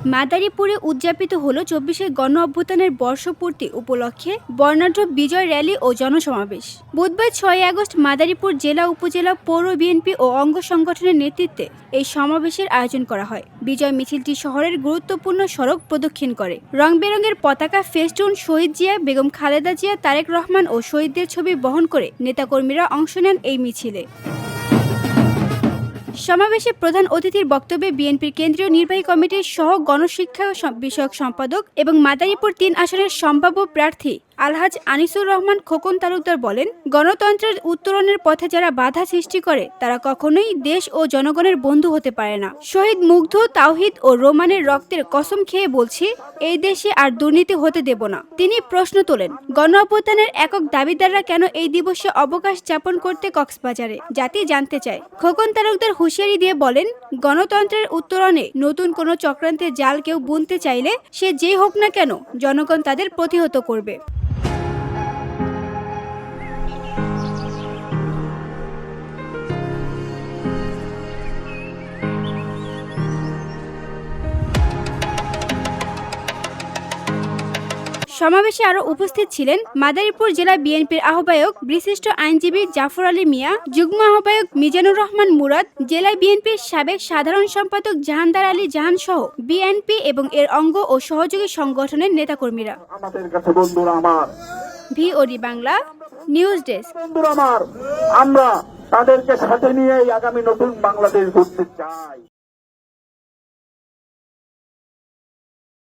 মাদারীপুরে উদযাপিত হলো ২৪শে গণ অভ্যুত্থানের বর্ষপূর্তি উপলক্ষে বর্ণাঢ্য বিজয় র্যালি ও জনসমাবেশ। বুধবার ৬ আগস্ট মাদারীপুর জেলা উপজেলা পৌর বিএনপি ও অঙ্গ সংগঠনের নেতৃত্বে এই সমাবেশের আয়োজন করা হয়। বিজয় মিছিলটি শহরের গুরুত্বপূর্ণ সড়ক প্রদক্ষিণ করে। রং বেরঙের পতাকা, ফেস্টুন, শহীদ জিয়া, বেগম খালেদা জিয়া, তারেক রহমান ও শহীদদের ছবি বহন করে নেতাকর্মীরা অংশ নেন এই মিছিলে। সমাবেশে প্রধান অতিথির বক্তব্যে বিএনপির কেন্দ্রীয় নির্বাহী কমিটির সহ গণশিক্ষা বিষয়ক সম্পাদক এবং মাদারীপুর ৩ আসনের সম্ভাব্য প্রার্থী আলহাজ আনিসুর রহমান খোকন তালুকদার বলেন, গণতন্ত্রের উত্তরণের পথে যারা বাধা সৃষ্টি করে তারা কখনোই দেশ ও জনগণের বন্ধু হতে পারে না। শহীদ মুগ্ধ, তাওহিদ ও রোমানের রক্তের কসম খেয়ে বলছি, এই দেশে আর দুর্নীতি হতে দেব না। তিনি প্রশ্ন তোলেন, গণ অভ্যুত্থানের একক দাবিদাররা কেন এই দিবসে অবকাশ যাপন করতে কক্সবাজারে? জাতি জানতে চায়। খোকন তালুকদার হুঁশিয়ারি দিয়ে বলেন, গণতন্ত্রের উত্তরণে নতুন কোনো চক্রান্তের জাল কেউ বুনতে চাইলে সে যেই হোক না কেন, জনগণ তাদের প্রতিহত করবে। সমাবেশে আরও উপস্থিত ছিলেন মাদারীপুর জেলা বিএনপির আহ্বায়ক বিশিষ্ট আইনজীবী জাফর আলী মিয়া, যুগ্ম আহ্বায়ক মিজানুর রহমান মুরাদ, জেলা বিএনপির সাবেক সাধারণ সম্পাদক জাহানদার আলী জাহান সহ বিএনপি এবং এর অঙ্গ ও সহযোগী সংগঠনের নেতাকর্মীরা। VOD Bangla news desk. আমরা তাদেরকে সাথে নিয়ে আগামী নতুন বাংলাদেশ গড়তে চাই।